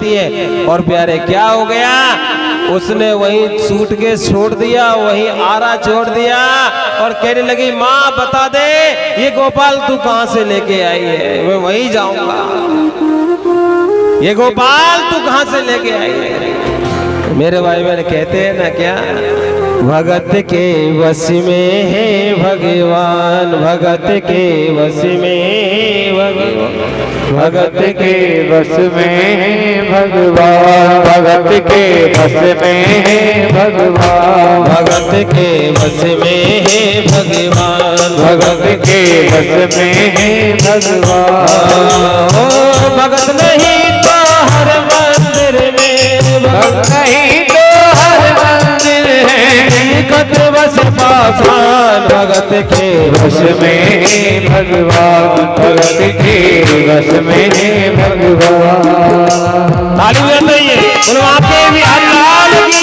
देती है। और प्यारे क्या हो गया, उसने वहीं सूटकेस छोड़ दिया, वहीं आरा छोड़ दिया और कहने लगी माँ बता दे ये गोपाल तू कहाँ से लेके आई है, मैं वहीं जाऊंगा। ये गोपाल तू कहाँ से लेके आई है। मेरे भाई बहन कहते हैं ना क्या, भगत के वश में है भगवान, भगत के वश में भगवान, भगत के वश में है भगवान, भगत के वश में है भगवान, भगत के वश में है भगवान, भगत के वश में है भगवान। ओ भगत नहीं तो हर मंदिर में, भगत नहीं तो हर मंदिर है, भगत वश पासान, भगत के वश में है भगवान, भगत के वश में है भगवान। ताली बजाइए, बोलो आपके भी अल्लाह की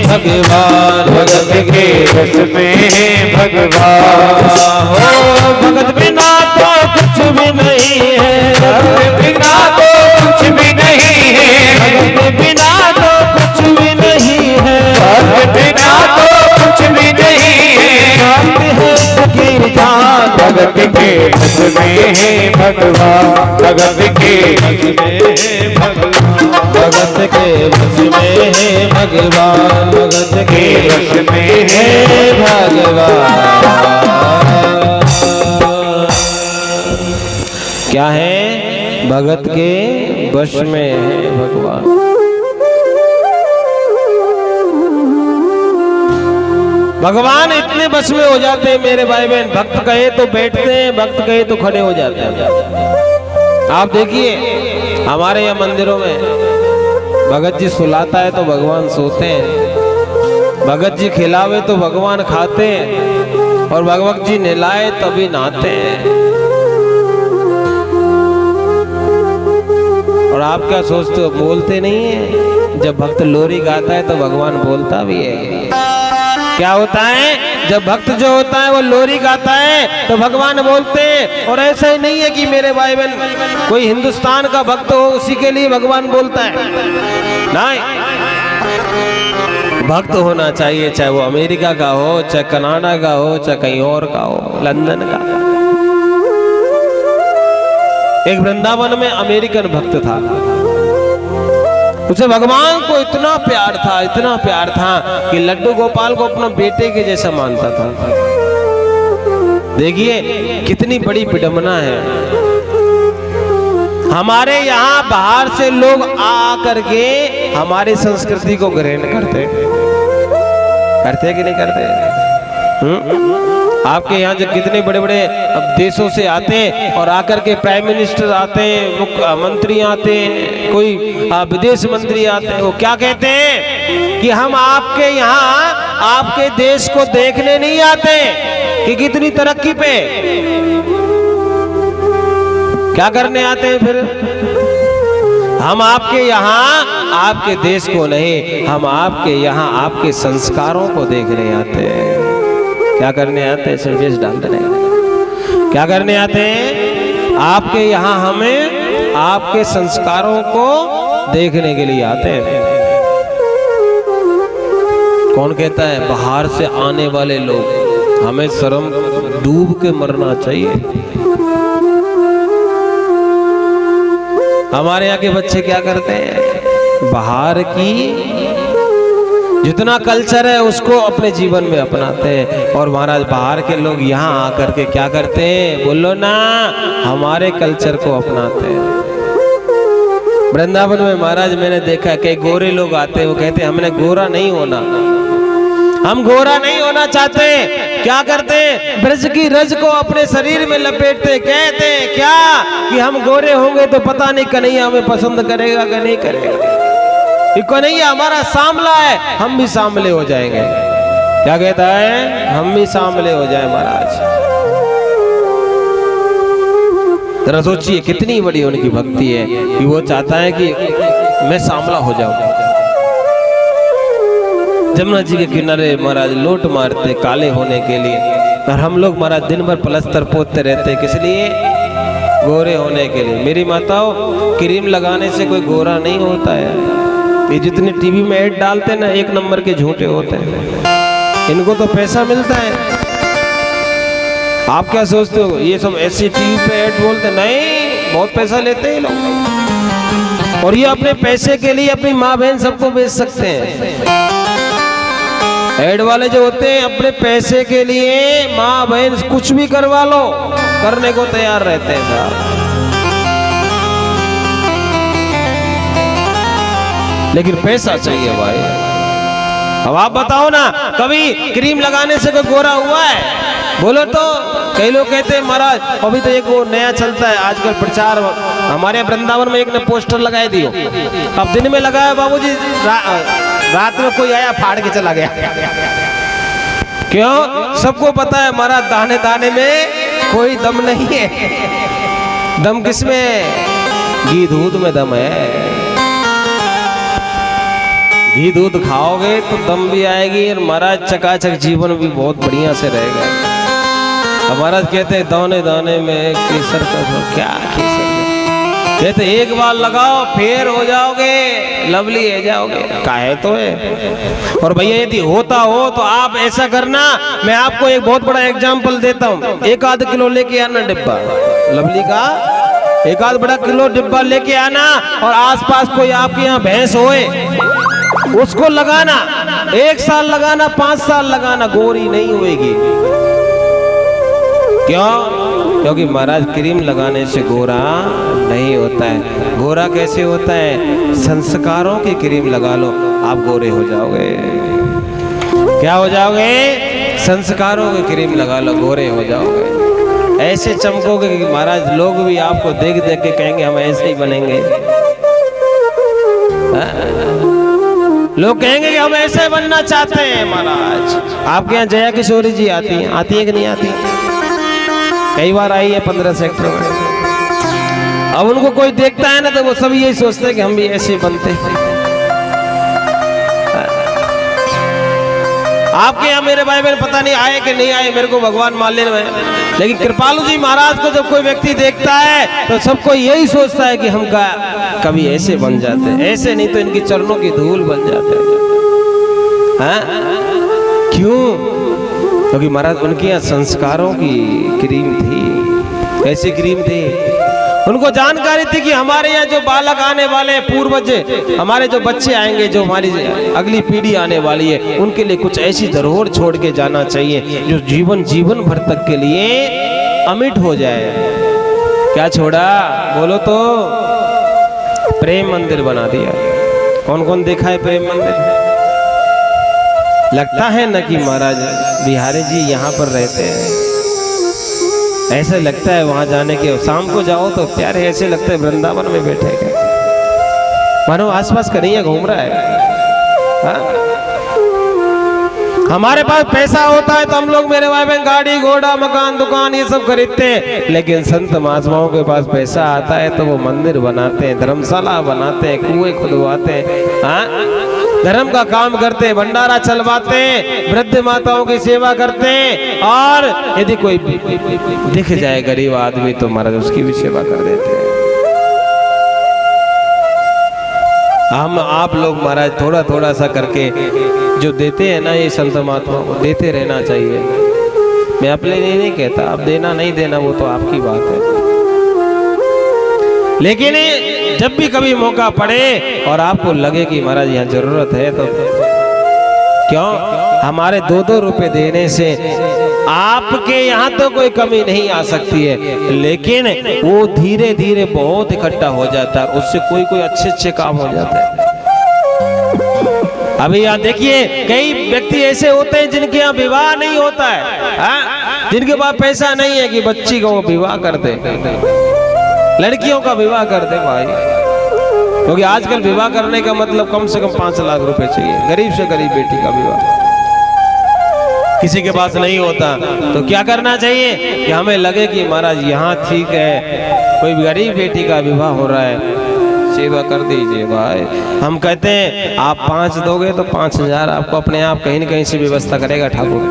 भगवान, भगत के वश में है भगवान। हो भगत बिना तो कुछ भी नहीं है, भगत बिना तो कुछ भी नहीं है, भगत बिना तो कुछ भी नहीं है, भगत बिना तो कुछ भी नहीं है, भक्त है सखी जान, भगत के वश में है भगवान, भगत के वश में है भगवान, भगत के वश में है भगवान, भगत के वश में है भगवान। क्या है, भगत के वश में है भगवान। भगवान इतने वश में हो जाते हैं मेरे भाई बहन, भक्त कहे तो बैठते हैं, भक्त कहे तो खड़े हो जाते हैं। आप देखिए हमारे यहाँ मंदिरों में भगत जी सुलाता है तो भगवान सोते हैं, भगत जी खिलावे तो भगवान खाते हैं, और भगवत जी नहलाए तभी नहाते हैं। और आप क्या सोचते हो, बोलते नहीं है? जब भक्त लोरी गाता है तो भगवान बोलता भी है। क्या होता है, जब भक्त जो होता है वो लोरी गाता है तो भगवान बोलते हैं। और ऐसा ही नहीं है कि मेरे भाई बहन कोई हिंदुस्तान का भक्त हो उसी के लिए भगवान बोलता है, नहीं। भक्त होना चाहिए, चाहे वो अमेरिका का हो, चाहे कनाडा का हो, चाहे कहीं और का हो, लंदन का। एक वृंदावन में अमेरिकन भक्त था, उसे भगवान को इतना प्यार था, इतना प्यार था कि लड्डू गोपाल को अपना बेटे के जैसा मानता था। देखिए कितनी बड़ी विडंबना है। हमारे यहाँ बाहर से लोग आ करके हमारी संस्कृति को ग्रहण करते कि नहीं करते? आपके यहाँ जो कितने बड़े बड़े देशों से आते हैं और आकर के प्राइम मिनिस्टर आते हैं, मुख्यमंत्री आते हैं, कोई विदेश मंत्री आते हैं, वो क्या कहते हैं कि हम आपके यहाँ आपके देश को देखने नहीं आते कि कितनी तरक्की पे, क्या करने आते हैं फिर? हम आपके यहाँ आपके देश को नहीं, हम आपके यहाँ आपके संस्कारों को देखने आते हैं। क्या करने आते हैं? सर्विस डालते हैं। क्या करने आते हैं? आपके यहाँ हमें आपके संस्कारों को देखने के लिए आते हैं। कौन कहता है बाहर से आने वाले लोग, हमें शर्म डूब के मरना चाहिए। हमारे यहाँ के बच्चे क्या करते हैं, बाहर की जितना कल्चर है उसको अपने जीवन में अपनाते हैं। और महाराज बाहर के लोग यहाँ आकर के क्या करते हैं, बोलो ना, हमारे कल्चर को अपनाते हैं। वृंदावन में महाराज मैंने देखा कई गोरे लोग आते हैं, वो कहते हैं हमने गोरा नहीं होना, हम गोरा नहीं होना चाहते। क्या करते हैं, ब्रज की रज को अपने शरीर में लपेटते, कहते हैं क्या कि हम गोरे होंगे तो पता नहीं कन्हैया हमें पसंद करेगा कि नहीं करेगा, ये कन्हैया हमारा सांवला है, हम भी सांवले हो जाएंगे। क्या कहता है, हम भी सांवले हो जाए महाराज। जरा सोचिए कितनी बड़ी उनकी भक्ति है कि वो चाहता है कि मैं सांवला हो जाऊं। जमुना जी के किनारे महाराज लोट मारते काले होने के लिए, और हम लोग महाराज दिन भर प्लस्तर पोतते रहते, किस लिए, गोरे होने के लिए। मेरी माताओं, क्रीम लगाने से कोई गोरा नहीं होता है। ये जितने टीवी में ऐड डालते हैं ना, एक नंबर के झूठे होते हैं, इनको तो पैसा मिलता है। आप क्या सोचते हो, ये सब ऐसे टीवी पे ऐड बोलते, नहीं, बहुत पैसा लेते हैं लोग, और ये अपने पैसे के लिए अपनी माँ बहन सबको बेच सकते हैं। ऐड वाले जो होते हैं अपने पैसे के लिए माँ बहन कुछ भी करवा लो, करने को तैयार रहते हैं साहब। लेकिन पैसा चाहिए भाई। अब आप बताओ ना, कभी क्रीम लगाने से कोई गोरा हुआ है, बोलो तो। कई लोग कहते हैं महाराज, अभी तो एक वो नया चलता है आजकल प्रचार, हमारे वृंदावन में एक ने पोस्टर लगाए दियो, अब दिन में लगाया बाबूजी, रात में कोई आया फाड़ के चला गया। क्यों, सबको पता है महाराज दाने दाने में कोई दम नहीं है। दम किसमें, घी दूध में दम है। घी दूध खाओगे तो दम भी आएगी, और महाराज चकाचक जीवन भी बहुत बढ़िया से रहेगा। महाराज कहते हैं दाने दाने में केसर का, क्या केसर में, कहते एक बार लगाओ फिर हो जाओगे, लवली हो जाओगे, काहे तो है। और भैया यदि होता हो तो आप ऐसा करना, मैं आपको एक बहुत बड़ा एग्जाम्पल देता हूँ। 1-8 किलो लेके आना डिब्बा लवली का, 1-8 बड़ा किलो डिब्बा लेके आना, और आसपास कोई आपके यहाँ भैंस होए, उसको लगाना, 1 साल लगाना, 5 साल लगाना, गोरी नहीं होएगी। क्यों, क्योंकि महाराज क्रीम लगाने से गोरा नहीं होता है। गोरा कैसे होता है, संस्कारों की क्रीम लगा लो, आप गोरे हो जाओगे। क्या हो जाओगे, संस्कारों की क्रीम लगा लो, गोरे हो जाओगे। ऐसे चमकोगे कि महाराज लोग भी आपको देख देख के कहेंगे हम ऐसे ही बनेंगे। लोग कहेंगे कि हम ऐसे बनना चाहते हैं महाराज। आपके यहाँ जया किशोरी जी आती है कि नहीं आती, कई बार आई है 15 सेक्टर में। अब उनको कोई देखता है ना तो वो सब यही सोचते हैं कि हम भी ऐसे बनते हैं। आपके यहाँ मेरे भाई बहन पता नहीं आए कि नहीं आए, मेरे को भगवान मालूम है, लेकिन कृपालु जी महाराज को जब कोई व्यक्ति देखता है तो सबको यही सोचता है कि हम कभी ऐसे बन जाते हैं, ऐसे नहीं तो इनकी चरणों की धूल बन जाते हैं। क्यों, क्योंकि महाराज उनके यहाँ संस्कारों की क्रीम थी। कैसी क्रीम थी, उनको जानकारी थी कि हमारे यहाँ जो बालक आने वाले हैं, पूर्वज, हमारे जो बच्चे आएंगे, जो हमारी अगली पीढ़ी आने वाली है, उनके लिए कुछ ऐसी धरोहर छोड़ के जाना चाहिए जो जीवन भर तक के लिए अमिट हो जाए। क्या छोड़ा, बोलो तो, प्रेम मंदिर बना दिया। कौन कौन देखा है प्रेम मंदिर? लगता है ना कि महाराज बिहारी जी यहाँ पर रहते हैं, ऐसा लगता है वहां जाने के, शाम को जाओ तो प्यारे ऐसे लगता है वृंदावन में बैठे हैं, मानो आसपास कन्हैया घूम रहा है। हमारे पास पैसा होता है तो हम लोग मेरे भाई बहन गाड़ी घोड़ा मकान दुकान ये सब खरीदते हैं, लेकिन संत महात्माओं के पास पैसा आता है तो वो मंदिर बनाते हैं, धर्मशाला बनाते हैं, कुएं खुदवाते हैं, धर्म का काम करते हैं, भंडारा चलवाते हैं, वृद्ध माताओं की सेवा करते हैं, और यदि कोई दिख जाए गरीब आदमी तो महाराज उसकी भी सेवा कर देते हैं। हम आप लोग महाराज थोड़ा थोड़ा सा करके जो देते हैं ना, ये संत महात्मा को देते रहना चाहिए। मैं अपने लिए नहीं कहता, अब देना नहीं देना वो तो आपकी बात है, लेकिन जब भी कभी मौका पड़े और आपको लगे कि महाराज यहाँ जरूरत है तो क्यों? हमारे 2-2 रुपए देने से आपके यहाँ तो कोई कमी नहीं आ सकती है, लेकिन वो धीरे धीरे बहुत इकट्ठा हो जाता है, उससे कोई कोई अच्छे अच्छे काम हो जाता है। अभी यहाँ देखिए, कई व्यक्ति ऐसे होते हैं जिनके यहाँ विवाह नहीं होता है, हाँ? जिनके पास पैसा नहीं है कि बच्ची का वो विवाह कर दे, लड़कियों का विवाह कर दे भाई, क्योंकि आजकल विवाह करने का मतलब कम से कम 5 लाख रुपए चाहिए, गरीब से गरीब बेटी का विवाह किसी के पास नहीं होता। तो क्या करना चाहिए कि हमें लगे कि महाराज यहाँ ठीक है, कोई गरीब बेटी का विवाह हो रहा है, सेवा कर दीजिए भाई। हम कहते हैं आप 5 दोगे तो 5000 आपको अपने आप कहीं न कहीं से व्यवस्था करेगा ठाकुर।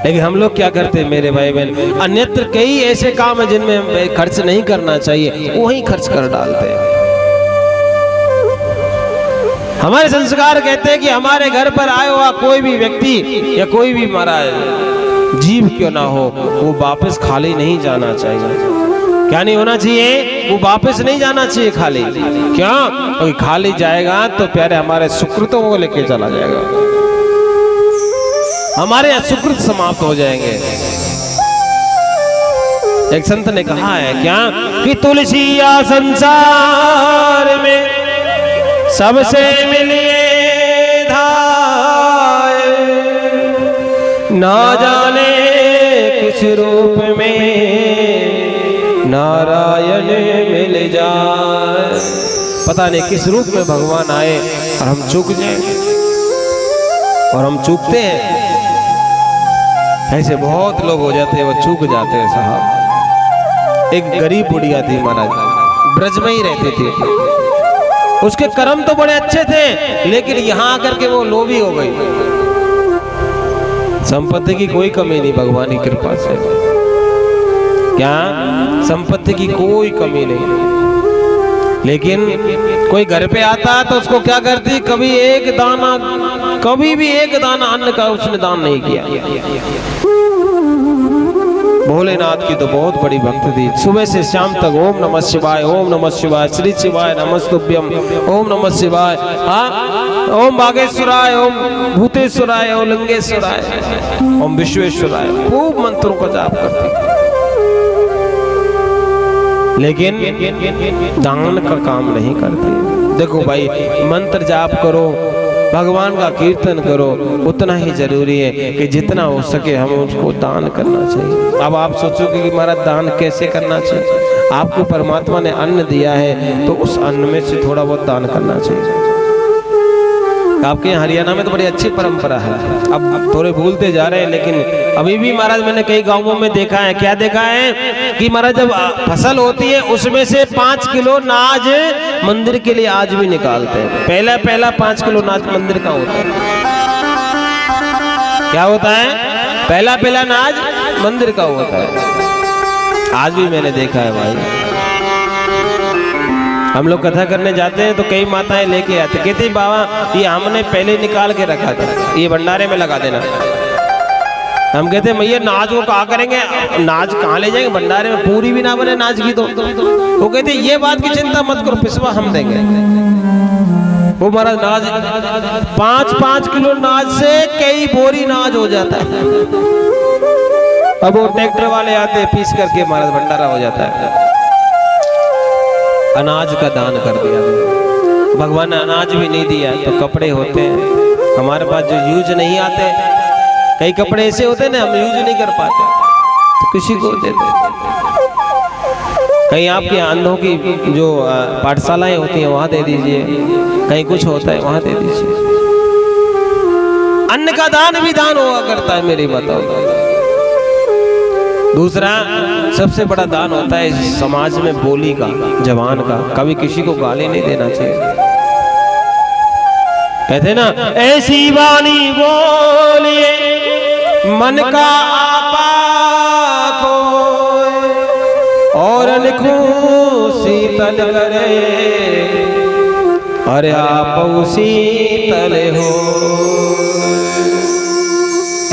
लेकिन हम लोग क्या करते हैं मेरे भाई बहन, अन्यत्र कई ऐसे काम है जिनमें खर्च नहीं करना चाहिए, वहीं खर्च कर डालते हैं। हमारे संस्कार कहते हैं कि हमारे घर पर आया हुआ कोई भी व्यक्ति या कोई भी महाराज जीव क्यों ना हो, वो वापस खाली नहीं जाना चाहिए। क्या नहीं होना चाहिए? वो वापस नहीं जाना चाहिए खाली। क्यों? क्योंकि खाली जाएगा तो प्यारे हमारे सुकृतों को लेके चला जाएगा, हमारे सुकृत समाप्त हो जाएंगे। एक संत ने कहा है क्या कि तुलसिया संसार में सबसे मिलिए धाय, ना जाने किस रूप में नारायण मिल जाए। पता नहीं किस रूप में भगवान आए और हम चूक जाएं, और हम चूकते हैं। ऐसे बहुत लोग हो जाते हैं, वो चूक जाते हैं साहब। एक गरीब बुढ़िया थी महाराज, ब्रज में ही रहती थी, उसके कर्म तो बड़े अच्छे थे, लेकिन यहाँ आकर के वो लोभी हो गई। संपत्ति की कोई कमी नहीं भगवान की कृपा से, क्या संपत्ति की कोई कमी नहीं। लेकिन कोई घर पे आता तो उसको क्या करती, कभी एक दाना, कभी भी एक दाना अन्न का उसने दान नहीं किया। भोलेनाथ की तो बहुत बड़ी भक्त थी, सुबह से शाम तक ओम नमः शिवाय, ओम नमः शिवाय, श्री शिवाय नमस्तुभ्यम, ओम नमः शिवाय, हाँ, ओम बागेश्वराय, ओम भूतेश्वराय, ओम लिंगेश्वराय, ओम विश्वेश्वराय, खूब मंत्रों का जाप करती, लेकिन दान का काम नहीं करती। देखो भाई, मंत्र जाप करो, भगवान का कीर्तन करो, उतना ही जरूरी है कि जितना हो सके हम उसको दान करना चाहिए। अब आप सोचोगे कि महाराज दान कैसे करना चाहिए? आपको परमात्मा ने अन्न दिया है तो उस अन्न में से थोड़ा बहुत दान करना चाहिए। आपके यहाँ हरियाणा में तो बड़ी अच्छी परंपरा है, अब थोड़े भूलते जा रहे हैं, लेकिन अभी भी महाराज मैंने कई गांवों में देखा है। क्या देखा है कि महाराज जब फसल होती है उसमें से 5 किलो नाज मंदिर के लिए आज भी निकालते हैं। पहला 5 किलो नाज मंदिर का होता है। क्या होता है? पहला नाज मंदिर का होता है, आज भी मैंने देखा है भाई। हम लोग कथा करने जाते हैं तो कई माताएं लेके आते, कहते बाबा ये हमने पहले निकाल के रखा था, ये भंडारे में लगा देना। हम कहते मैया नाज को कहाँ करेंगे, नाज कहाँ ले जाएंगे, भंडारे में पूरी भी ना बने नाज की तो। वो कहते ये बात की चिंता मत करो, पिसवा हम देंगे। वो महाराज नाज 5-5 किलो नाज से कई बोरी नाज हो जाता है। अब वो ट्रैक्टर वाले आते हैं, पीस करके महाराज भंडारा हो जाता है। अनाज का दान कर दिया भगवान ने, अनाज भी नहीं दिया तो कपड़े होते हैं हमारे पास जो यूज नहीं आते, कई कपड़े ऐसे होते हैं ना हम यूज नहीं कर पाते तो किसी को देते। कहीं आपके अंधों की जो पाठशालाएं होती हैं वहां दे दीजिए, कहीं कुछ होता है वहां दे दीजिए। अन्न का दान भी दान हुआ करता है मेरी बताओ। दूसरा सबसे बड़ा दान होता है समाज में बोली का, जबान का। कभी किसी को गाली नहीं देना चाहिए। कहते ना ऐसी वाणी बोलिए मन का आपा खोए, और अनखूं शीतल करे, अरे आप शीतल हो।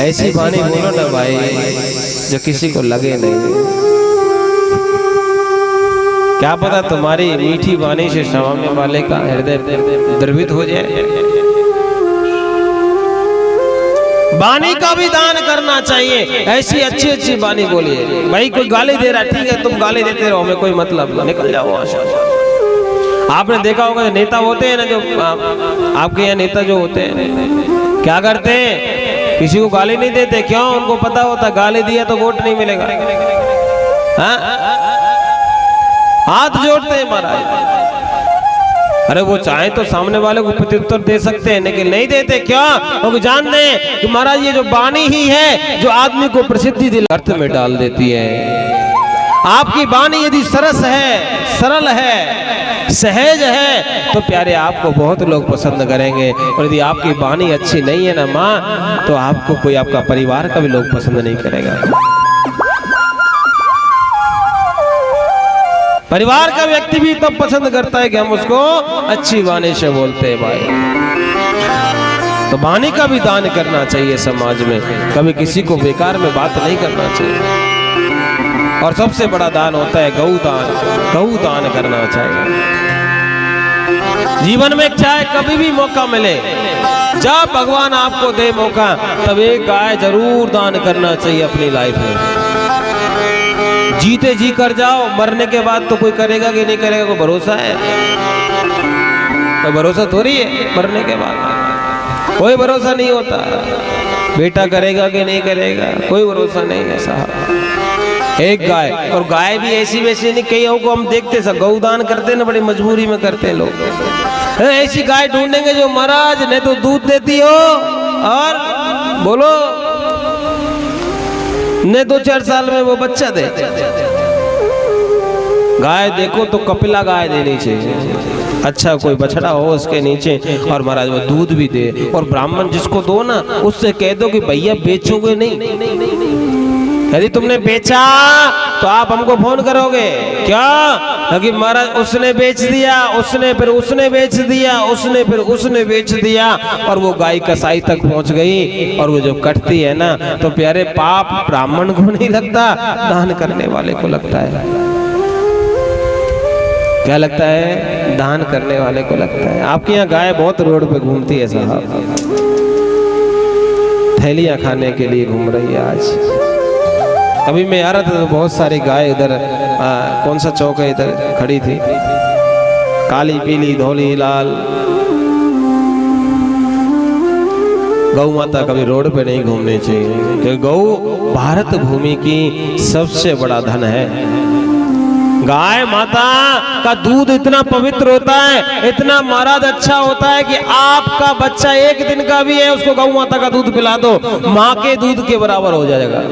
ऐसी वाणी बोलो ना भाई जो किसी को लगे नहीं। क्या पता तुम्हारी मीठी वाणी से सामने वाले का हृदय द्रवित हो जाए। वाणी का भी दान करना चाहिए, ऐसी अच्छी अच्छी वाणी बोलिए। भाई कोई गाली दे रहा है, ठीक है तुम गाली देते रहो, हमें कोई मतलब नहीं, निकल जाओ वहां से। आपने देखा होगा नेता होते हैं ना, जो आपके यहाँ नेता जो होते हैं क्या करते हैं, किसी को गाली नहीं देते। क्यों? उनको पता होता गाली दिया तो वोट नहीं मिलेगा। हाँ? हाथ जोड़ते हैं महाराज। अरे वो चाहे तो सामने वाले को प्रत्युत्तर दे सकते हैं, लेकिन नहीं देते। क्या? क्योंकि जानते हैं कि महाराज ये जो वाणी ही है जो आदमी को प्रसिद्धि दिल अर्थ में डाल देती है। आपकी वाणी यदि सरस है, सरल है, सहज है तो प्यारे आपको बहुत लोग पसंद करेंगे। और यदि आपकी वाणी अच्छी नहीं है ना माँ, तो आपको कोई, आपका परिवार का भी लोग पसंद नहीं करेगा। परिवार का व्यक्ति भी तब पसंद करता है कि हम उसको अच्छी वाणी से बोलते हैं भाई। तो वाणी का भी दान करना चाहिए समाज में, कभी किसी को बेकार में बात नहीं करना चाहिए। और सबसे बड़ा दान होता है गौ दान, गौ दान करना चाहिए। जीवन में चाहे कभी भी मौका मिले, जब भगवान आपको दे मौका, तब एक गाय जरूर दान करना चाहिए अपनी लाइफ में। जीते जी कर जाओ, मरने के बाद तो कोई करेगा कि नहीं करेगा, कोई भरोसा है? कोई भरोसा थोड़ी है। मरने के बाद कोई भरोसा नहीं होता। बेटा करेगा कि नहीं करेगा, कोई भरोसा नहीं है साहब। एक गाय, और गाय भी ऐसी वैसी नहीं, कईयों को हम देखते सब गौदान करते हैं ना, बड़ी मजबूरी में करते हैं लोग। ऐसी गाय ढूंढेंगे जो महाराज ने तो दूध देती हो और बोलो ने 2-4 साल में वो बच्चा दे। गाय देखो तो कपिला गाय देनी चाहिए, अच्छा कोई बछड़ा हो उसके नीचे, और महाराज वो दूध भी दे। और ब्राह्मण जिसको दो ना, उससे कह दो कि भैया बेचोगे नहीं। यदि तुमने बेचा तो आप हमको फोन करोगे। क्या? क्योंकि महाराज उसने बेच दिया, उसने फिर उसने बेच दिया, उसने फिर उसने बेच दिया, और वो गाय कसाई तक पहुंच गई। और वो जो कटती है ना, तो प्यारे पाप ब्राह्मण को नहीं लगता, दान करने वाले को लगता है। क्या लगता है? दान करने वाले को लगता है। आपके यहाँ गाय बहुत रोड पे घूमती है साहब, थैलियां खाने के लिए घूम रही है आज। अभी मैं आ रहा था तो बहुत सारी गाय इधर, कौन सा चौक है इधर खड़ी थी, काली पीली धोली लाल। गौ माता कभी रोड पे नहीं घूमनी चाहिए, क्योंकि गौ भारत भूमि की सबसे बड़ा धन है। गाय माता का दूध इतना पवित्र होता है, इतना महाराज अच्छा होता है कि आपका बच्चा 1 दिन का भी है, उसको गौ माता का दूध पिला दो, माँ के दूध के बराबर हो जाएगा।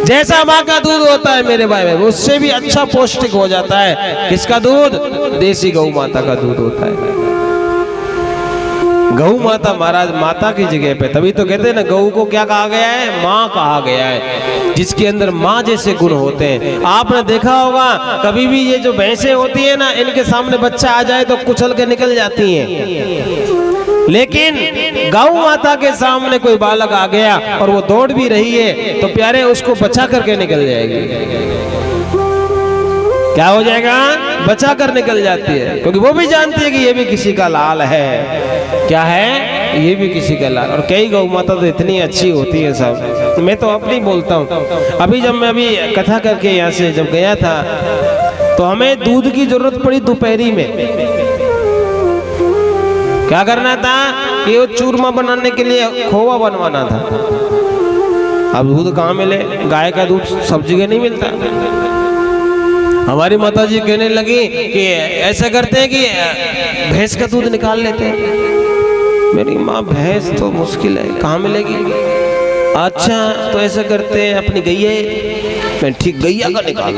जैसा माँ का दूध होता है मेरे भाई में, उससे भी अच्छा पौष्टिक हो जाता है। किसका दूध? देसी गौ माता का दूध होता है। गौ माता महाराज माता की जगह पे, तभी तो कहते हैं ना गौ को क्या कहा गया है? माँ कहा गया है, जिसके अंदर माँ जैसे गुण होते हैं। आपने देखा होगा कभी भी ये जो भैंसें होती है ना, इनके सामने बच्चा आ जाए तो कुचल के निकल जाती हैं, लेकिन गौ माता के सामने कोई बालक आ गया और वो दौड़ भी रही है, तो प्यारे उसको बचा करके निकल जाएगी। क्या हो जाएगा? बचा कर निकल जाती है, क्योंकि वो भी जानती है कि ये भी किसी का लाल है। क्या है? ये भी किसी का लाल। और कई गौ माता तो इतनी अच्छी होती है सब, मैं तो अपनी बोलता हूँ। अभी जब मैं अभी कथा करके यहाँ से जब गया था, तो हमें दूध की जरूरत पड़ी दोपहरी में। क्या करना था कि वो चूरमा बनाने के लिए खोवा बनवाना था। अब दूध कहाँ मिले? गाय का दूध सब जगह नहीं मिलता। हमारी माता जी कहने लगी कि ऐसा करते हैं कि भैंस का दूध निकाल लेते हैं। मेरी माँ भैंस तो मुश्किल है, कहाँ मिलेगी? अच्छा तो ऐसा करते हैं अपनी गैया, मैं ठीक गैया का निकाल।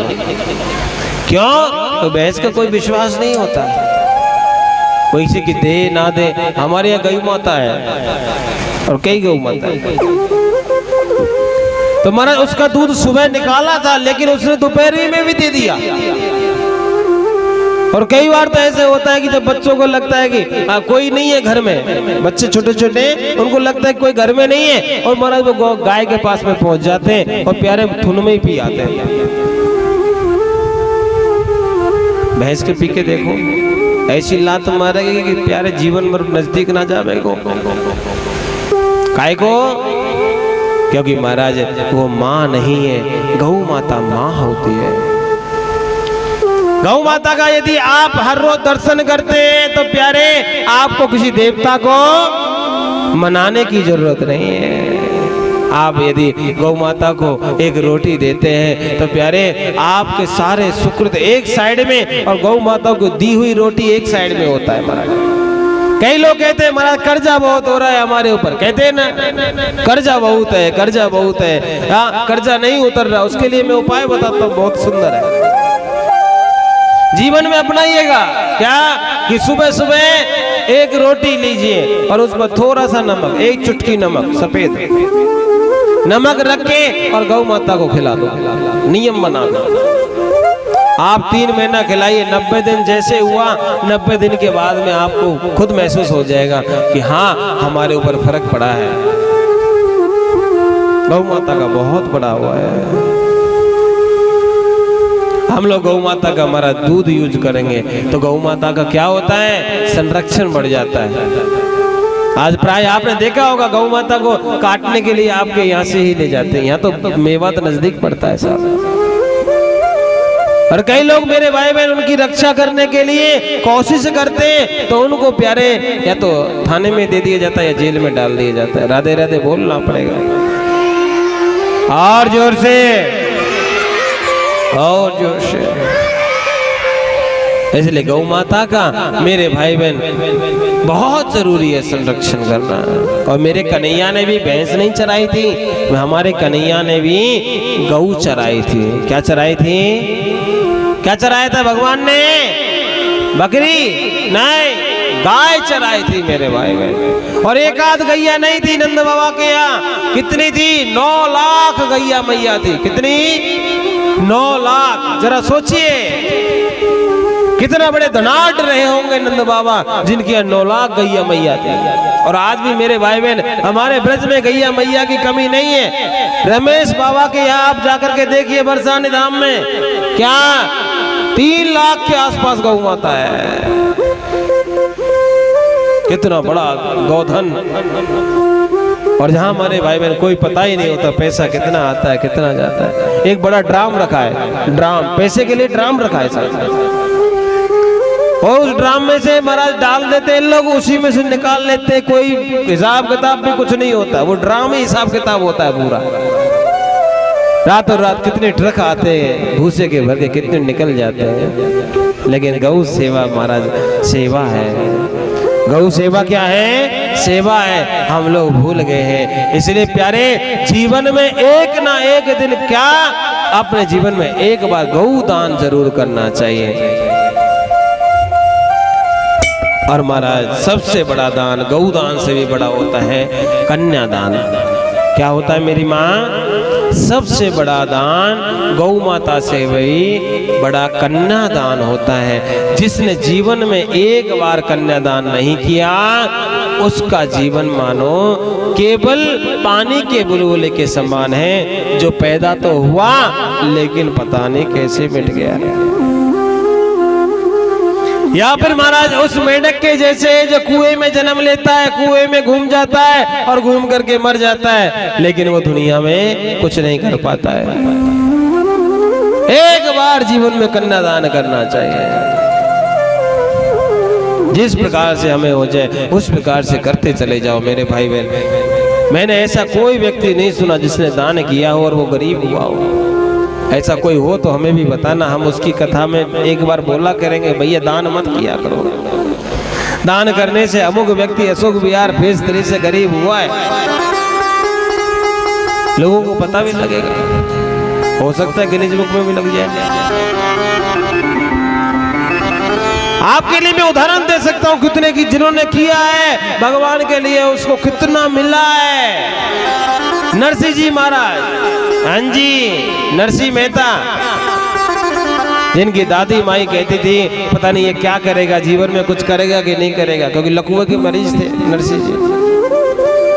क्यों? तो भैंस का कोई विश्वास नहीं होता, कोई किसी की दे ना दे। हमारे यहाँ गौ माता है और कई गौ माता है, तो महाराज उसका दूध सुबह निकाला था, लेकिन उसने दोपहरी में भी दे दिया। और कई बार तो ऐसे होता है कि जब बच्चों को लगता है कि कोई नहीं है घर में, बच्चे छोटे छोटे, उनको लगता है कोई घर में नहीं है, और महाराज वो गाय के पास में पहुंच जाते हैं और प्यारे थुन में ही पी आते हैं। भैंस के पी के देखो, ऐसी लात मारेगी कि प्यारे जीवन भर नजदीक ना जावे को। काय को? क्योंकि महाराज वो माँ नहीं है, गौ माता माँ होती है। गौ माता का यदि आप हर रोज दर्शन करते हैं तो प्यारे आपको किसी देवता को मनाने की जरूरत नहीं है। आप यदि गौ माता को एक रोटी देते हैं तो प्यारे आपके सारे सुकृत एक साइड में और गौ माता को दी हुई रोटी एक साइड में होता है महाराज। कई लोग कहते हैं महाराज कर्जा बहुत हो रहा है हमारे ऊपर, कहते हैं ना कर्जा बहुत है, कर्जा बहुत है। हाँ, कर्जा नहीं उतर रहा, उसके लिए मैं उपाय बताता हूँ, बहुत सुंदर है, जीवन में अपनाइएगा। क्या कि सुबह सुबह एक रोटी लीजिए और उस पर थोड़ा सा नमक, एक चुटकी नमक, सफेद नमक रख के और गौ माता को खिला दो। नियम बना दो, आप 3 महीना खिलाइए। 90 दिन जैसे हुआ, 90 दिन के बाद में आपको खुद महसूस हो जाएगा कि हाँ हमारे ऊपर फर्क पड़ा है। गौ माता का बहुत बड़ा हुआ है। हम लोग गौ माता का हमारा दूध यूज करेंगे तो गौ माता का क्या होता है, संरक्षण बढ़ जाता है। आज प्राय आपने देखा होगा गौ माता को काटने के लिए आपके यहाँ से ही ले जाते हैं, यहाँ तो मेवात नजदीक पड़ता है साहब। और कई लोग मेरे भाई बहन उनकी रक्षा करने के लिए कोशिश करते हैं तो उनको प्यारे या तो थाने में दे दिया जाता है या जेल में डाल दिया जाता है। राधे राधे बोलना पड़ेगा और जोर से, और जोर से। इसलिए गौ माता का मेरे भाई बहन बहुत जरूरी है संरक्षण करना। और मेरे कन्हैया ने भी भैंस नहीं चराई थी, हमारे कन्हैया ने भी गऊ चराई थी। क्या चराई थी? क्या चराया था भगवान ने? बकरी नहीं, गाय चराई थी मेरे भाई बहन। और एक आध गैया नहीं थी नंद बाबा के यहाँ, कितनी थी? 9 लाख गैया मैया थी। कितनी? 9 लाख। जरा सोचिए कितना बड़े धनाढ़ रहे होंगे नंद बाबा जिनकी 9 लाख गैया मैया थी। और आज भी मेरे भाई बहन हमारे ब्रज में गैया मैया की कमी नहीं है। रमेश बाबा के यहाँ आप जाकर के देखिए बरसाने धाम में, क्या 3 लाख के आसपास गौ माता है। कितना बड़ा गौधन। और जहां हमारे भाई बहन कोई पता ही नहीं होता पैसा कितना आता है कितना जाता है। एक बड़ा ड्राम रखा है, ड्राम, पैसे के लिए ड्राम रखा है साहब। और उस ड्राम में से महाराज डाल देते हैं लोग, उसी में से निकाल लेते हैं। कोई हिसाब किताब भी कुछ नहीं होता, वो ड्राम ही हिसाब किताब होता है पूरा। रातों रात कितने ट्रक आते हैं भूसे के भर के, कितने निकल जाते हैं। लेकिन गौ सेवा महाराज सेवा है। गौ सेवा क्या है? सेवा है। हम लोग भूल गए हैं। इसलिए प्यारे जीवन में एक ना एक दिन क्या अपने जीवन में एक बार गौ दान जरूर करना चाहिए। और महाराज सबसे बड़ा दान गौ दान से भी बड़ा होता है कन्यादान। क्या होता है मेरी माँ? सबसे बड़ा दान गौ माता से भी बड़ा कन्यादान होता है। जिसने जीवन में एक बार कन्यादान नहीं किया उसका जीवन मानो केवल पानी के बुलबुले के समान है, जो पैदा तो हुआ लेकिन पता नहीं कैसे मिट गया है। या फिर महाराज उस मेंढक के जैसे जो कुएं में जन्म लेता है, कुएं में घूम जाता है और घूम करके मर जाता है, लेकिन वो दुनिया में कुछ नहीं कर पाता है। एक बार जीवन में कन्यादान करना चाहिए। जिस प्रकार से हमें हो जाए उस प्रकार से करते चले जाओ मेरे भाई बहन। मैंने ऐसा कोई व्यक्ति नहीं सुना जिसने दान किया हो और वो गरीब हुआ हो। ऐसा कोई हो तो हमें भी बताना, हम उसकी कथा में एक बार बोला करेंगे भैया दान मत किया करो। दान करने से अमुक व्यक्ति अशोक विहार फेस 3 से गरीब हुआ है, लोगों को पता भी लगेगा। हो सकता है गिनीज बुक में भी लग जाए। आपके लिए मैं उदाहरण दे सकता हूँ कितने की जिन्होंने किया है भगवान के लिए, उसको कितना मिला है। नरसिंह जी महाराज, हाँ जी नरसिंह मेहता, जिनकी दादी माई कहती थी पता नहीं ये क्या करेगा, जीवन में कुछ करेगा कि नहीं करेगा, क्योंकि लकवा के मरीज थे नरसिंह जी।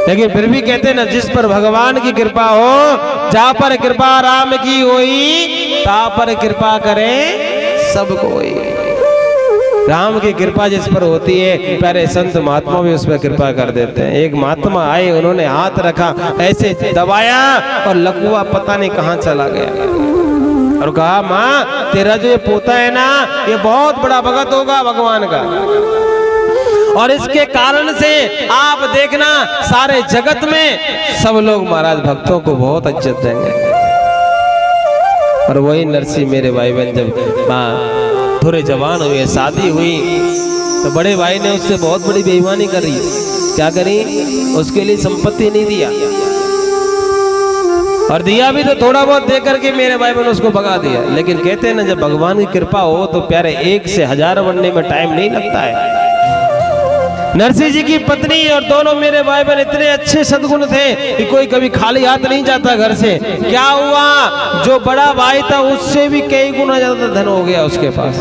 लेकिन फिर भी कहते ना, जिस पर भगवान की कृपा हो, जहाँ पर कृपा राम की होई ता पर कृपा करे सब कोई। राम की कृपा जिस पर होती है, प्यारे संत महात्मा भी उस पर कृपा कर देते हैं। एक महात्मा आए, उन्होंने हाथ रखा, ऐसे दबाया और लकुआ पता नहीं कहाँ चला गया और कहा, माँ तेरा जो ये पोता है ना, ये बहुत बड़ा भगत होगा भगवान का, और इसके कारण से आप देखना सारे जगत में सब लोग महाराज भक्तों को बहुत इज्जत देंगे। और वही नरसिंह मेरे भाई बहन जब थोड़े जवान हुए, शादी हुई, तो बड़े भाई ने उससे बहुत बड़ी बेईमानी करी। क्या करी? उसके लिए संपत्ति नहीं दिया, और दिया भी तो थोड़ा बहुत दे करके मेरे भाई बहन उसको भगा दिया। लेकिन कहते हैं ना, जब भगवान की कृपा हो तो प्यारे 1 से 1000 बनने में टाइम नहीं लगता है। नरसिंह जी की पत्नी और दोनों मेरे भाई बहन इतने अच्छे सद्गुण थे कि कोई कभी खाली हाथ नहीं जाता घर से। क्या हुआ? जो बड़ा भाई था उससे भी कई गुना ज्यादा धन हो गया उसके पास।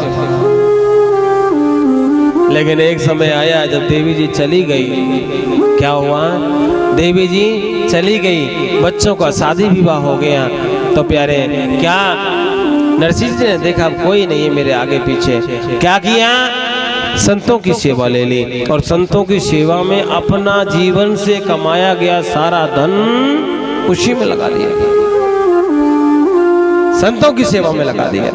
लेकिन एक समय आया जब देवी जी चली गई। क्या हुआ? देवी जी चली गई, बच्चों का शादी विवाह हो गया। तो प्यारे क्या नरसिंह जी ने देखा कोई नहीं है मेरे आगे पीछे, क्या किया? संतों की सेवा ले ली, और संतों की सेवा में अपना जीवन से कमाया गया सारा धन उसी में लगा दिया, संतों की सेवा में लगा दिया।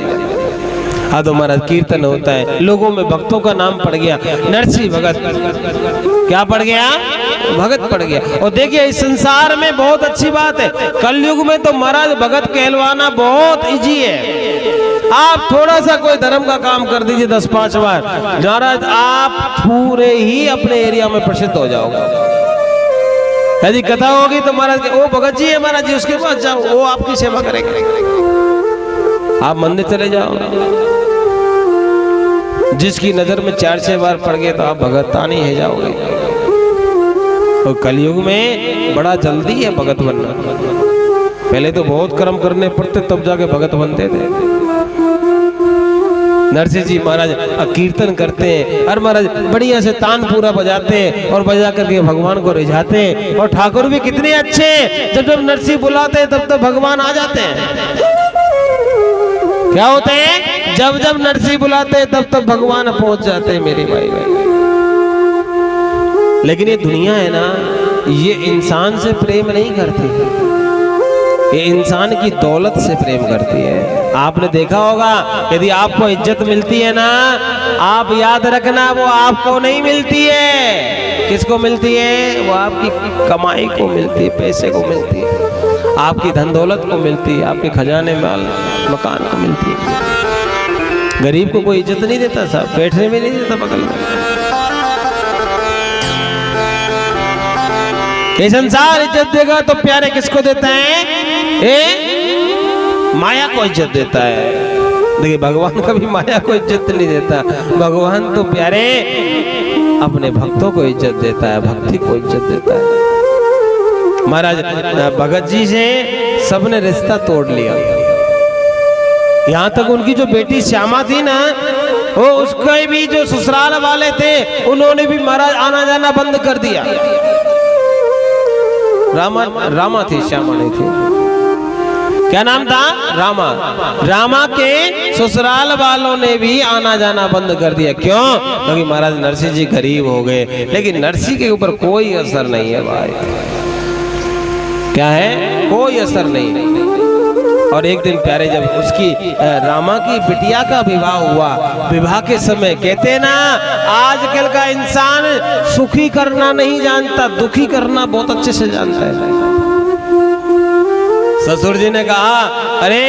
हाँ, तो महाराज कीर्तन होता है, लोगों में भक्तों का नाम पड़ गया, नरसिंह भगत। क्या पड़ गया? भगत पड़ गया। और देखिए इस संसार में बहुत अच्छी बात है, कलयुग में तो महाराज भगत कहलवाना बहुत इजी है। आप थोड़ा सा कोई धर्म का काम कर दीजिए 10-5 बार, महाराज आप पूरे ही अपने एरिया में प्रसिद्ध हो जाओगे। यदि कथा होगी तो महाराज वो भगत जी है महाराज जी, उसके पास जाओ, वो आपकी सेवा करेंगे। आप मंदिर चले जाओ, जिसकी नजर में 4-6 बार पड़ गए तो आप भगतानी है जाओगे। तो कलयुग में बड़ा जल्दी है भगत बनना, पहले तो बहुत कर्म करने पड़ते तब जाके भगत बनते थे। नरसिंह जी महाराज कीर्तन करते हैं और महाराज बढ़िया से तानपूरा बजाते हैं और बजा करके भगवान को रिझाते हैं। और ठाकुर भी कितने अच्छे, जब जब नरसिंह बुलाते हैं तब तब भगवान आ जाते हैं। क्या होते हैं? जब जब नरसिंह बुलाते हैं तब तब भगवान पहुंच जाते हैं मेरे भाई भाई। लेकिन ये दुनिया है ना, ये इंसान से प्रेम नहीं करती, ये इंसान की दौलत से प्रेम करती है। आपने देखा होगा, यदि आपको इज्जत मिलती है ना, आप याद रखना वो आपको नहीं मिलती है। किसको मिलती है? वो आपकी कमाई को मिलती है, पैसे को मिलती है, आपकी धन दौलत को मिलती है, आपके खजाने माल मकान को मिलती है। गरीब को कोई इज्जत नहीं देता, साहब बैठने में नहीं देता बगल में। ये संसार इज्जत देगा तो प्यारे किसको देता है? माया को इज्जत देता है। देखिए भगवान कभी माया को इज्जत नहीं देता, भगवान तो प्यारे अपने भक्तों को इज्जत देता है, भक्ति को इज्जत देता है। महाराज भगत जी से सबने रिश्ता तोड़ लिया, यहाँ तक उनकी जो बेटी श्यामा थी ना, वो उसके भी जो ससुराल वाले थे उन्होंने भी महाराज आना जाना बंद कर दिया। रामा थी, श्यामा नहीं थी। क्या नाम था? रामा। रामा के ससुराल वालों ने भी आना जाना बंद कर दिया। क्यों? क्योंकि महाराज नरसिंह जी गरीब हो गए। लेकिन नरसिंह के ऊपर कोई असर नहीं है भाई। क्या है? कोई असर नहीं। और एक दिन प्यारे जब उसकी रामा की बिटिया का विवाह हुआ, विवाह के समय कहते हैं ना, आजकल का इंसान सुखी करना नहीं जानता, दुखी करना बहुत अच्छे से जानता है। ससुर जी ने कहा, अरे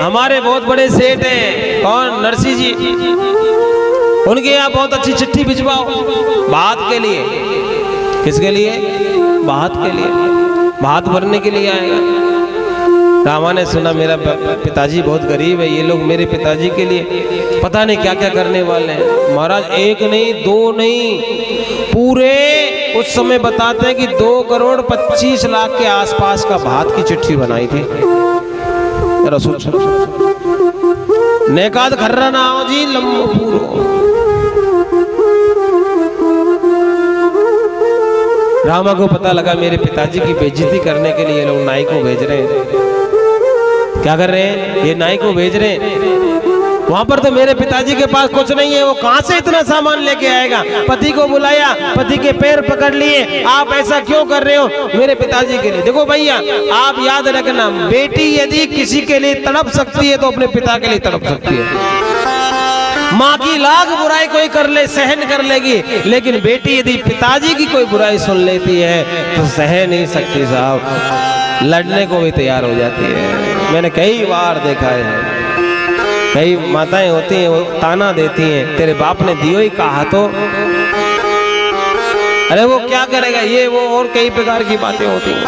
हमारे बहुत बड़े सेठ हैं। कौन? नरसिंह जी। उनके यहाँ बहुत अच्छी चिट्ठी भिजवाओ बात के लिए। किसके लिए? बात के लिए, बात भरने के लिए आएगा। रामा ने सुना मेरा पिताजी बहुत गरीब है, ये लोग मेरे पिताजी के लिए पता नहीं क्या क्या करने वाले हैं। महाराज 1 नहीं 2 नहीं, पूरे उस समय बताते हैं कि 2,25,00,000 के आसपास का भात की चिट्ठी बनाई थी। जरा सोचो, नेकाद खर्रा ना हो जी, लम्बो पूरो। रामा को पता लगा मेरे पिताजी की बेइज्जती करने के लिए लोग नाई को भेज रहे हैं। क्या कर रहे हैं? ये नाई को भेज रहे हैं। वहां पर तो मेरे पिताजी के पास कुछ नहीं है, वो कहां से इतना सामान लेके आएगा। पति को बुलाया, पति के पैर पकड़ लिए, आप ऐसा क्यों कर रहे हो मेरे पिताजी के लिए। देखो भैया, आप याद रखना, बेटी यदि किसी के लिए तड़प सकती है तो अपने पिता के लिए तड़प सकती है। माँ की लाख बुराई कोई कर ले सहन कर लेगी, लेकिन बेटी यदि पिताजी की कोई बुराई सुन लेती है तो सह नहीं सकती साहब, लड़ने को भी तैयार हो जाती है। मैंने कई बार देखा है, कई माताएं होती हैं वो ताना देती हैं, तेरे बाप ने दियो ही कहा तो, अरे वो क्या करेगा, ये वो और कई प्रकार की बातें होती हैं।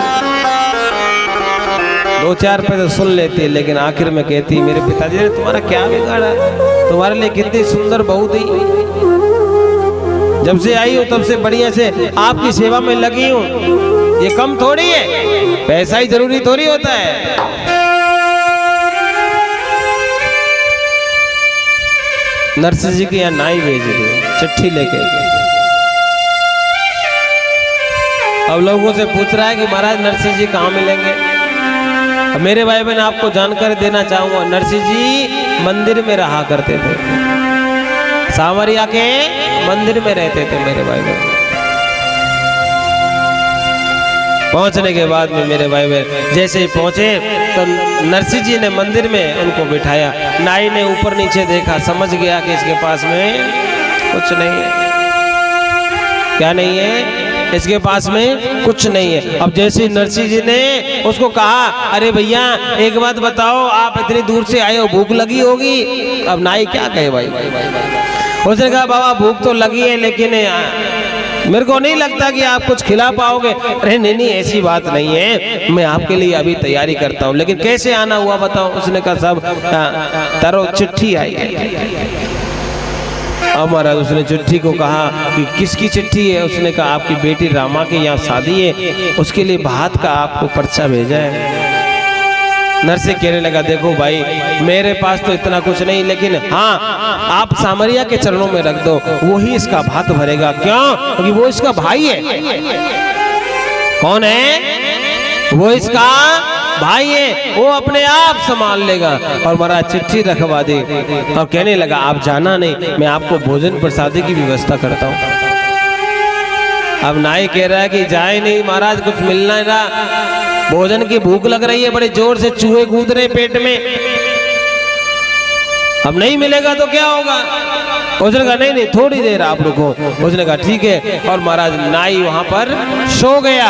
2-4 पे तो सुन लेती है, लेकिन आखिर में कहती है मेरे पिताजी ने तुम्हारा क्या बिगाड़ा, तुम्हारे लिए कितनी सुंदर बहू थी, जब से आई हूँ तब से बढ़िया से आपकी सेवा में लगी हूँ, ये कम थोड़ी है, पैसा ही जरूरी थोड़ी होता है। नरसिंह जी के यहाँ नाई भेज दिए चिट्ठी लेके। अब लोगों से पूछ रहा है कि महाराज नरसिंह जी कहाँ मिलेंगे। अब मेरे भाई बहन आपको जानकारी देना चाहूंगा, नरसिंह जी मंदिर में रहा करते थे, सावरिया के मंदिर में रहते थे मेरे भाई बहन। पहुंचने के बाद में मेरे भाई बहन जैसे ही पहुंचे तो नरसिंह जी ने मंदिर में उनको बिठाया। नाई ने ऊपर नीचे देखा, समझ गया कि इसके पास में कुछ नहीं है। क्या नहीं है? इसके पास में कुछ नहीं है। अब जैसे नरसिंह जी ने उसको कहा, अरे भैया एक बात बताओ, आप इतनी दूर से आए हो, भूख लगी होगी। अब नाई क्या कहे भाई, उसने कहा बाबा भूख तो लगी है, लेकिन मेरे को नहीं लगता कि आप कुछ खिला पाओगे। अरे नहीं ऐसी बात नहीं है, मैं आपके लिए अभी तैयारी करता हूँ, लेकिन कैसे आना हुआ बताओ। उसने कहा सब तारो चिट्ठी आई है। अब महाराज उसने चिट्ठी को कहा कि किसकी चिट्ठी है। उसने कहा आपकी बेटी रामा के यहाँ शादी है, उसके लिए भात का आपको पर्चा भेजा है। नरसिंह कहने लगा देखो भाई मेरे पास तो इतना कुछ नहीं, लेकिन हाँ आप सामरिया के चरणों में रख दो, वो ही इसका भात भरेगा। क्यों? क्योंकि वो इसका भाई है। कौन है? वो इसका भाई है, वो अपने आप संभाल लेगा। और महाराज चिट्ठी रखवा दी और कहने लगा आप जाना नहीं, मैं आपको भोजन प्रसादी की व्यवस्था करता हूँ। अब नाई कह रहा है कि जाए नहीं महाराज, कुछ मिलना है ना, भोजन की भूख लग रही है, बड़े जोर से चूहे कूद रहे पेट में, अब नहीं मिलेगा तो क्या होगा। उसने कहा नहीं थोड़ी देर आप रुको। उसने कहा ठीक है। और महाराज नाई वहां पर सो गया।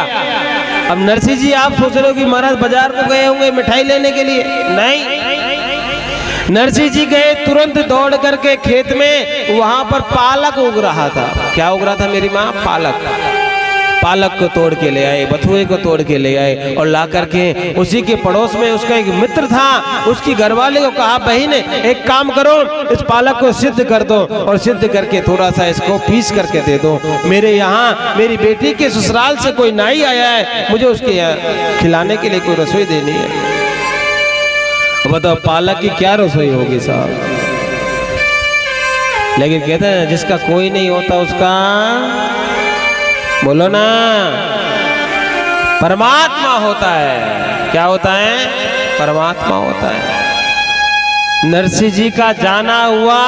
अब नरसिंह जी आप सोच रहे हो कि महाराज बाजार को गए होंगे मिठाई लेने के लिए, नहीं। नरसिंह जी गए तुरंत दौड़ करके खेत में, वहां पर पालक उग रहा था। क्या उग रहा था मेरी माँ? पालक। पालक को तोड़ के ले आए, बथुए को तोड़ के ले आए और ला करके उसी के पड़ोस में उसका एक मित्र था, उसकी घरवाली को कहा बहन एक काम करो, इस पालक को सिद्ध कर दो और सिद्ध करके थोड़ा सा इसको पीस करके दे दो। मेरे यहाँ मेरी बेटी के ससुराल से कोई नाई आया है, मुझे उसके यहाँ खिलाने के लिए कोई रसोई देनी है। बताओ पालक की क्या रसोई होगी साहब। लेकिन कहते हैं जिसका कोई नहीं होता उसका, बोलो ना, परमात्मा होता है। क्या होता है? परमात्मा होता है। नरसिंह जी का जाना हुआ,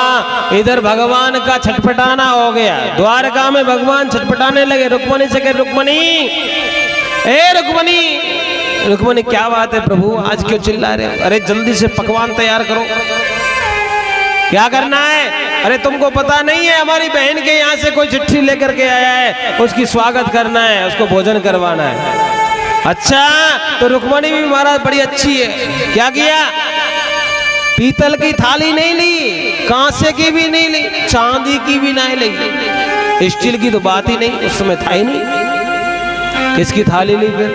इधर भगवान का छटपटाना हो गया। द्वारका में भगवान छटपटाने लगे। रुक्मणी से कहे रुक्मणी, ए रुक्मणी, रुक्मणी क्या बात है प्रभु आज क्यों चिल्ला रहे हो? अरे जल्दी से पकवान तैयार करो। क्या करना है? अरे तुमको पता नहीं है हमारी बहन के यहाँ से कोई चिट्ठी लेकर के आया है, उसकी स्वागत करना है, उसको भोजन करवाना है। अच्छा तो रुक्मणी भी महाराज बड़ी अच्छी है। क्या किया? पीतल की थाली नहीं ली, कांसे की भी नहीं ली, चांदी की भी नहीं ली, स्टील की तो बात ही नहीं, उस समय था ही नहीं। किसकी थाली ली फिर?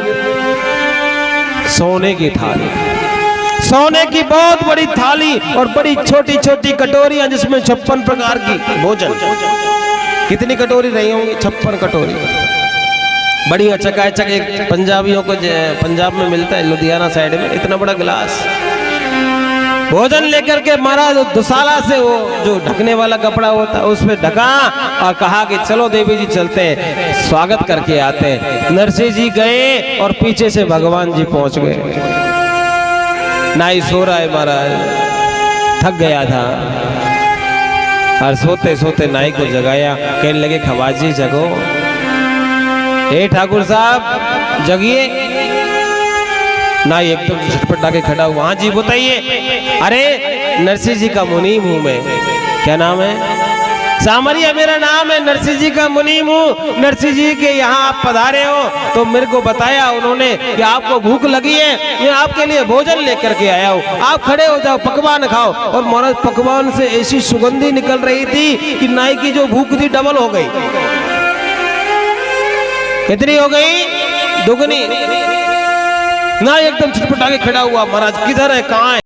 सोने की थाली। सोने की बहुत बड़ी थाली और बड़ी छोटी छोटी कटोरियां जिसमें 56 प्रकार की भोजन। कितनी कटोरी रही होंगी? 56 कटोरी। बढ़िया चकाचक। एक पंजाबियों को पंजाब में मिलता है, लुधियाना साइड में, इतना बड़ा गिलास भोजन लेकर के महाराज दुशाला से वो जो ढकने वाला कपड़ा होता है उसमें ढका और कहा कि चलो देवी जी चलते हैं, स्वागत करके आते हैं। नरसिंह जी गए और पीछे से भगवान जी पहुंच गए। नाई सो रहा है महाराज, थक गया था और सोते सोते नाई को जगाया। कहने लगे खवाजी जगो, ए ठाकुर साहब जगिए। नाई एकदम झटपटा के खड़ा हुआ। हाँ जी बताइए। अरे नरसिंह जी का मुनीम हूं मैं। क्या नाम है? सामरिया मेरा नाम है, नरसिंह जी का मुनीम हूँ। नरसिंह जी के यहाँ आप पधारे हो तो मेरे को बताया उन्होंने कि आपको भूख लगी है, मैं आपके लिए भोजन लेकर के आया हूँ, आप खड़े हो जाओ, पकवान खाओ। और महाराज पकवान से ऐसी सुगंधी निकल रही थी कि नाई की जो भूख थी डबल हो गई। कितनी हो गई? दुगनी। नाई एकदम छटपटा के खड़ा हुआ। महाराज किधर है, कहाँ है?